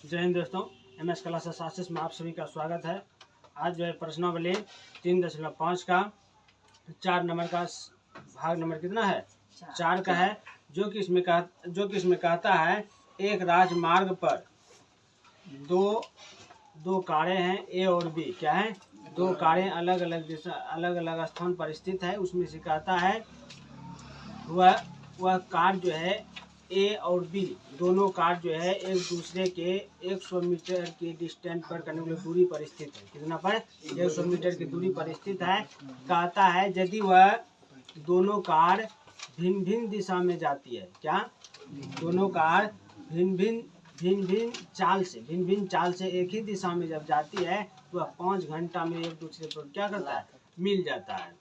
जय हिंद दोस्तों, MS classes आशीष में आप सभी का स्वागत है। आज जो है प्रश्नावली 3.5 का 4 नंबर का भाग नंबर कितना है 4 का है, जो कि इसमें कहता है एक राजमार्ग पर दो कारें हैं A और B। क्या है? दो कारें अलग अलग स्थान पर स्थित है। उसमें से कहता है वह कार जो है A और B दोनों कार जो है एक दूसरे के 100 मीटर की डिस्टेंस पर करने वाली दूरी पर स्थित है। कितना पर? 100 मीटर की दूरी पर स्थित है। कहता है यदि वह दोनों कार भिन्न भिन्न दिशा में जाती है। क्या? दोनों कार भिन्न भिन्न चाल से एक ही दिशा में जब जाती है तो वह 5 घंटा में एक दूसरे पर क्या करता है? मिल जाता है।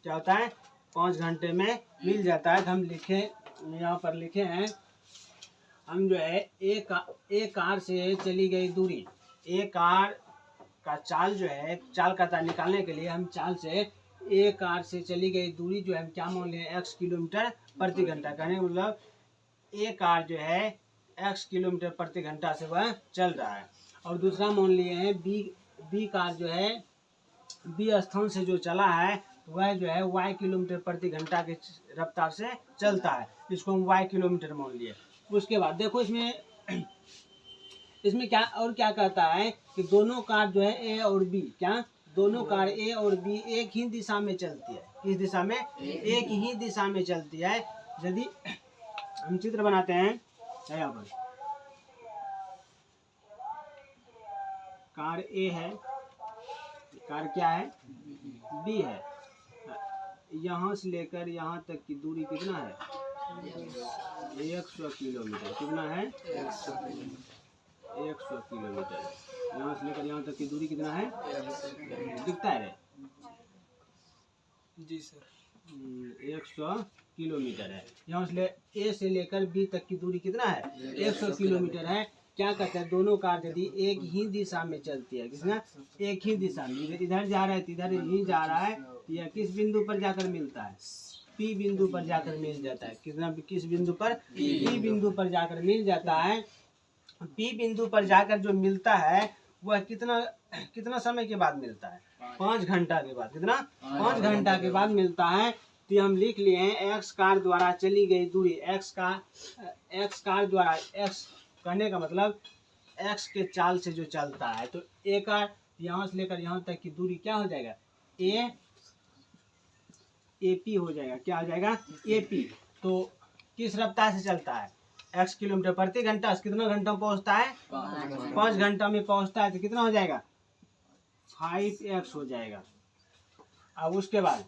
क्या होता है? 5 घंटे में मिल जाता है। हम यहाँ पर लिखे हैं, हम जो है एक कार से चली गई दूरी, एक कार का चाल जो है, चाल का निकालने के लिए हम चाल से एक कार से चली गई दूरी जो है हम क्या मान लें x किलोमीटर प्रति घंटा। कहने का मतलब एक कार जो है x किलोमीटर प्रति घंटा से वह चल रहा है। और दूसरा मान लिए हैं बी कार जो है बी स्थान से जो चला है वह जो है y किलोमीटर प्रति घंटा की रफ्तार से चलता है। इसको हम y किलोमीटर मान लिए। उसके बाद देखो इसमें क्या कहता है कि दोनों कार जो है A और B, क्या दोनों कार A और B एक ही दिशा में चलती है। किस दिशा में? एक ही दिशा में चलती है। यदि हम चित्र बनाते हैं यहाँ पर, कार A है, कार क्या है? B है। यहाँ से लेकर यहाँ तक की दूरी कितना है? 100 किलोमीटर। कितना है? 100 किलोमीटर। यहाँ से लेकर यहाँ तक की दूरी कितना है? दिखता है रे? जी सर। 100 किलोमीटर है। यहाँ से A से लेकर B तक की दूरी कितना है? 100 किलोमीटर है। क्या कहते हैं? दोनों कार यदि एक ही दिशा में चलती है, किसना? एक ही दिशा में, इधर जा रहा है इधर ही जा रहा है, तो यह किस बिंदु पर जाकर मिलता है? P बिंदु पर जाकर मिल जाता है। किस बिंदु पर? P बिंदु पर जाकर मिल जाता है। P बिंदु पर जाकर जो मिलता है वह कितना समय के बाद मिलता है? 5 घंटा के बाद। कितना? 5 घंटा के बाद मिलता है। तो हम लिख लिए हैं x कार द्वारा चली गई दूरी, x कार द्वारा, x कहने का मतलब x के चाल से जो चलता है, तो a कार यहाँ से लेकर यहाँ तक की दूरी क्या हो जाएगा? AP हो जाएगा। क्या हो जाएगा? AP। तो किस रफ्तार से चलता है? x किलोमीटर प्रति घंटा। कितना घंटा में पहुँचता है? 5 घंटा में पहुँचता है। तो कितना हो जाएगा? 5x हो जाएगा। अब उसके बाद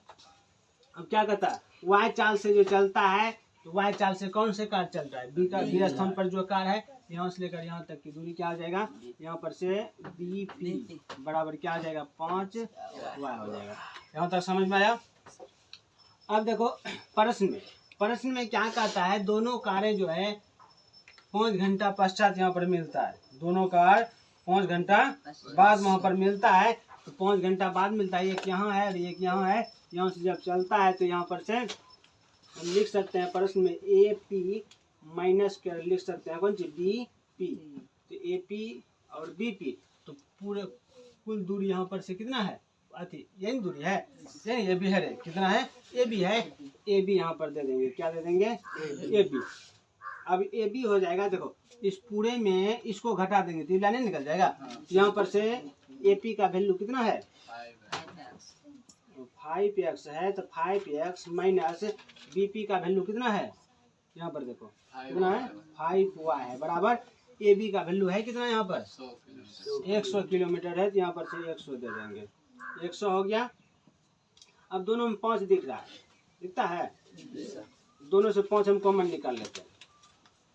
अब क्या कहता है? y चाल से जो चलता है, तो y चाल से कौन से कार चल रहा है? B स्थान पर जो कार है, यहाँ से लेकर यहाँ तक की दूरी क्या हो जाएगा? यहाँ पर से BP बराबर क्या हो जाएगा? 5y हो जाएगा। यहाँ तक समझ में आया? अब देखो प्रश्न में क्या कहता है? दोनों कारें जो है 5 घंटा पश्चात यहाँ पर मिलता है। दोनों कार 5 घंटा बाद वहाँ पर मिलता है। तो 5 घंटा बाद मिलता है। एक यहाँ है और एक यहाँ है। यहाँ से जब चलता है तो यहाँ पर से हम लिख सकते हैं प्रश्न में AP माइनस कर लिख सकते हैं कौन सी? BP। तो AP और BP, तो पूरे कुल दूरी यहाँ पर से कितना है? यही दूरी है, ये भी है रे। कितना है? AB है। AB यहाँ पर दे देंगे। क्या दे देंगे? AB। अब AB हो जाएगा। देखो इस पूरे में इसको घटा देंगे तो लाइन निकल जाएगा। यहाँ पर से AP का वैल्यू कितना है? 5x है। तो 5x माइनस BP का वैल्यू कितना है? यहाँ पर देखो कितना है? 5y है बराबर AB का वैल्यू है कितना? यहाँ पर 100 किलोमीटर है। तो यहाँ पर से 100 दे देंगे। 100 हो गया। अब दोनों में 5 दिख रहा है, दिखता है? दोनों से 5 हम कॉमन निकाल लेते हैं।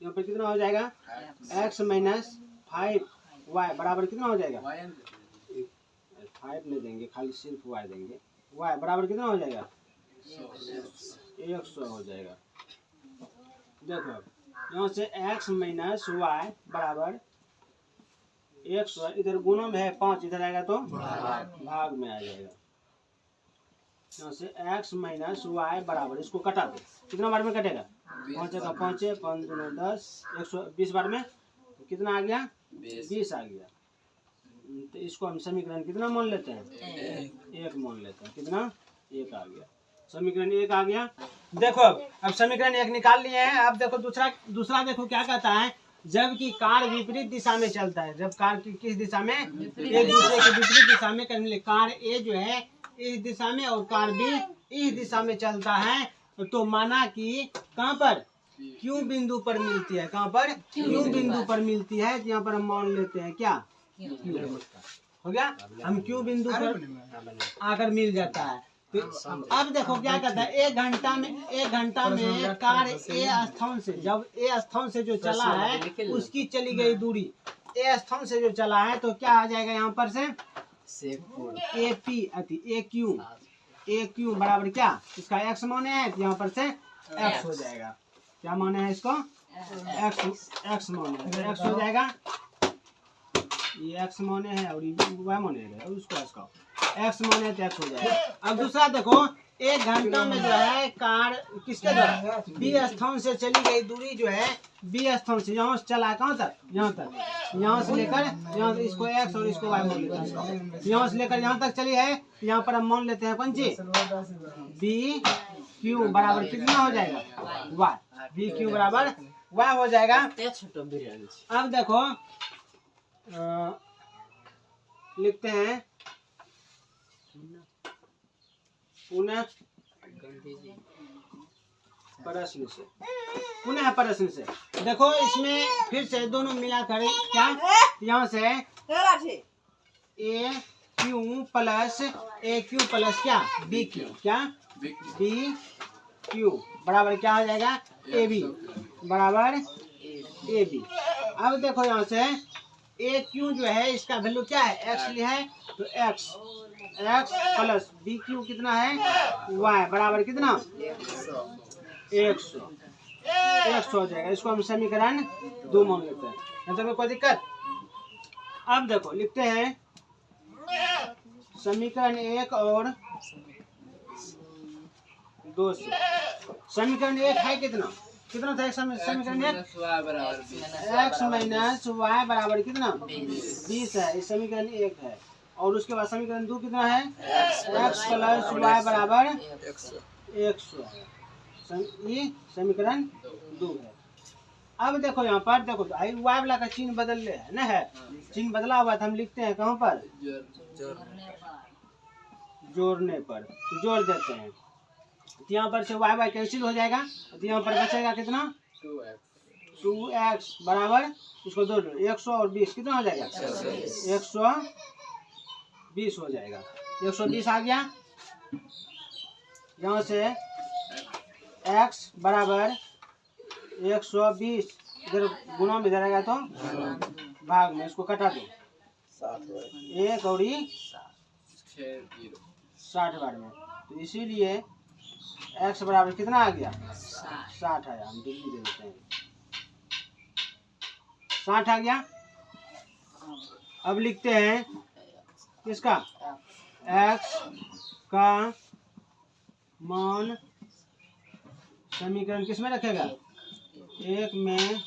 यहाँ पर कितना हो जाएगा? x माइनस 5y बराबर कितना हो जाएगा? 5 नहीं देंगे, खाली सिर्फ y देंगे। y बराबर कितना हो जाएगा? 100 हो जाएगा। देखो यहाँ से x माइनस y बराबर 100, इधर गुणा में है 5, इधर आएगा तो भाग में आ जाएगा। यहाँ से x माइनस y बराबर, इसको कटा दो। कितना बार में कटेगा? 5 का 5 5 दूना 10, 120 बार में कितना आ गया 20 आ गया। तो इसको हम समीकरण कितना मान लेते हैं 1 मान लेते हैं। कितना 1 आ गया, समीकरण 1 आ गया। देखो अब समीकरण 1 निकाल लिए हैं। अब देखो दूसरा देखो क्या कहता है, जबकि कार विपरीत दिशा में चलता है। जब कार की किस दिशा में, एक दूसरे के विपरीत दिशा में करने, कार ए जो है इस दिशा में और कार बी इस दिशा में चलता है, तो माना कि कहाँ पर क्यू बिंदु पर मिलती है। कहाँ पर क्यू बिंदु पर मिलती है। यहाँ पर हम मान लेते हैं क्या हो गया, हम क्यू बिंदु पर आकर मिल जाता है। तो अब देखो क्या कहता है, 1 घंटा में कार ए स्थान से, जब ए स्थान से जो चला है उसकी चली गई दूरी, ए स्थान से जो चला है, तो क्या आ जाएगा यहाँ पर से ए पी अति ए क्यू बराबर क्या, इसका एक्स माने है, तो यहाँ पर से एक्स हो जाएगा। क्या माने है इसको एक्स माने है, एक्स हो जाएगा। ये एक्स माने है और वाई माने है, उसको एक्स माने तो एक्स हो जाएगा। अब दूसरा देखो, 1 घंटा में जो है कार किसके द्वारा, बी स्थान से चली गई दूरी जो है, बी स्थान से यहाँ से चला कहाँ तक, यहाँ तक, यहाँ से लेकर यहाँ, इसको एक्स और इसको वाई मान लेते हैं। यहाँ से लेकर यहाँ तक चली है, यहाँ पर हम मान लेते हैं कौन सी बी क्यू बराबर कितना हो जाएगा वाई, बी क्यू बराबर वाई हो जाएगा। अब देखो लिखते हैं पुनः प्रश्न से देखो, इसमें फिर से दोनों मिलाकर क्या, यहाँ से ए क्यू प्लस क्या बी क्यू, क्या बी क्यू बराबर क्या हो जाएगा ए बी बराबर ए बी। अब देखो यहाँ से ए क्यू जो है इसका वैल्यू क्या है एक्स लिया है, तो एक्स प्लस बी क्यू कितना है वाई बराबर कितना 100 हो जाएगा। इसको हम समीकरण 2 मान लेते हैं, तो कोई दिक्कत। अब देखो लिखते हैं समीकरण 1 और 2 से। समीकरण 1 है कितना था समीकरण 1 एक्स माइनस वाई बराबर कितना 20 है, इस समीकरण 1 है। और उसके बाद समीकरण 2 कितना है एक्स प्लस वाई बराबर 100 है, ये समीकरण 2 है। अब देखो यहाँ पर देखो वाई वाला का चिन्ह बदल ले है ना, है चिन्ह बदला हुआ था, हम लिखते हैं कहाँ पर जोड़ने पर, तो जोड़ देते हैं, तो यहाँ पर से वाई कैंसिल हो जाएगा, तो यहाँ पर बचेगा कितना 2x बराबर, इसको दो 100 और 20 कितना हो जाएगा 120 हो जाएगा। 120 आ गया। यहाँ से x बराबर 120 इधर गुना में जाएगा तो भाग में, इसको कटा दो 1 और 60 बार में, तो इसीलिए x बराबर कितना आ गया 60 आया। हम डिग्री दे देते हैं 60 आ गया। अब लिखते हैं किसका x का मान समीकरण किस में रखेगा 1 में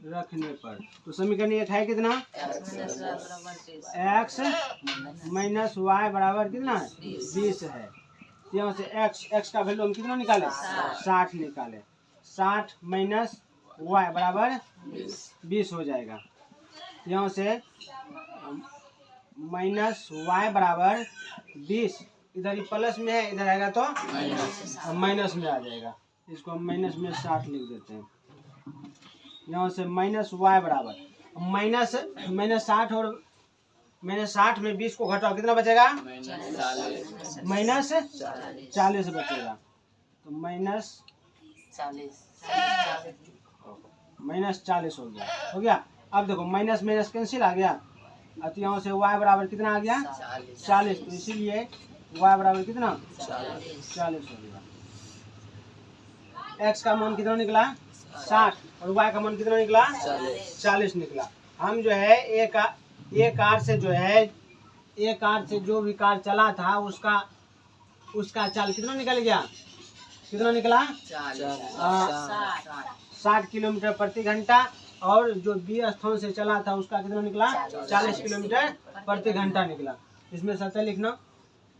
रखने पर, तो समीकरण 1 है कितना x माइनस वाई बराबर कितना 20 है। यहाँ से x का वैल्यू हम कितना निकाले 60 निकाले, 60 माइनस वाई बराबर 20 हो जाएगा। यहाँ से माइनस वाई बराबर 20, इधर ही प्लस में है, इधर आएगा तो माइनस में आ जाएगा, इसको हम माइनस में 60 लिख देते हैं। यहाँ से माइनस वाई बराबर माइनस 60 और माइनस 60 में 20 को घटाओ कितना बचेगा माइनस 40 बचेगा, तो माइनस 40 हो गया। अब देखो माइनस माइनस कैंसिल आ गया, अब यहाँ से y बराबर कितना आ गया 40, तो इसीलिए y बराबर कितना 40 हो गया। x का मान कितना निकला 60 और y का मान कितना निकला 40 निकला। हम जो है एक कार से जो भी कार चला था उसका चाल कितना निकल गया, कितना निकला 60 किलोमीटर प्रति घंटा, और जो बी स्थान से चला था उसका कितना निकला 40 किलोमीटर प्रति घंटा निकला। इसमें सत्य लिखना।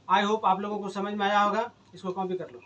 आई होप आप लोगों को समझ में आया होगा। इसको कॉपी कर लो।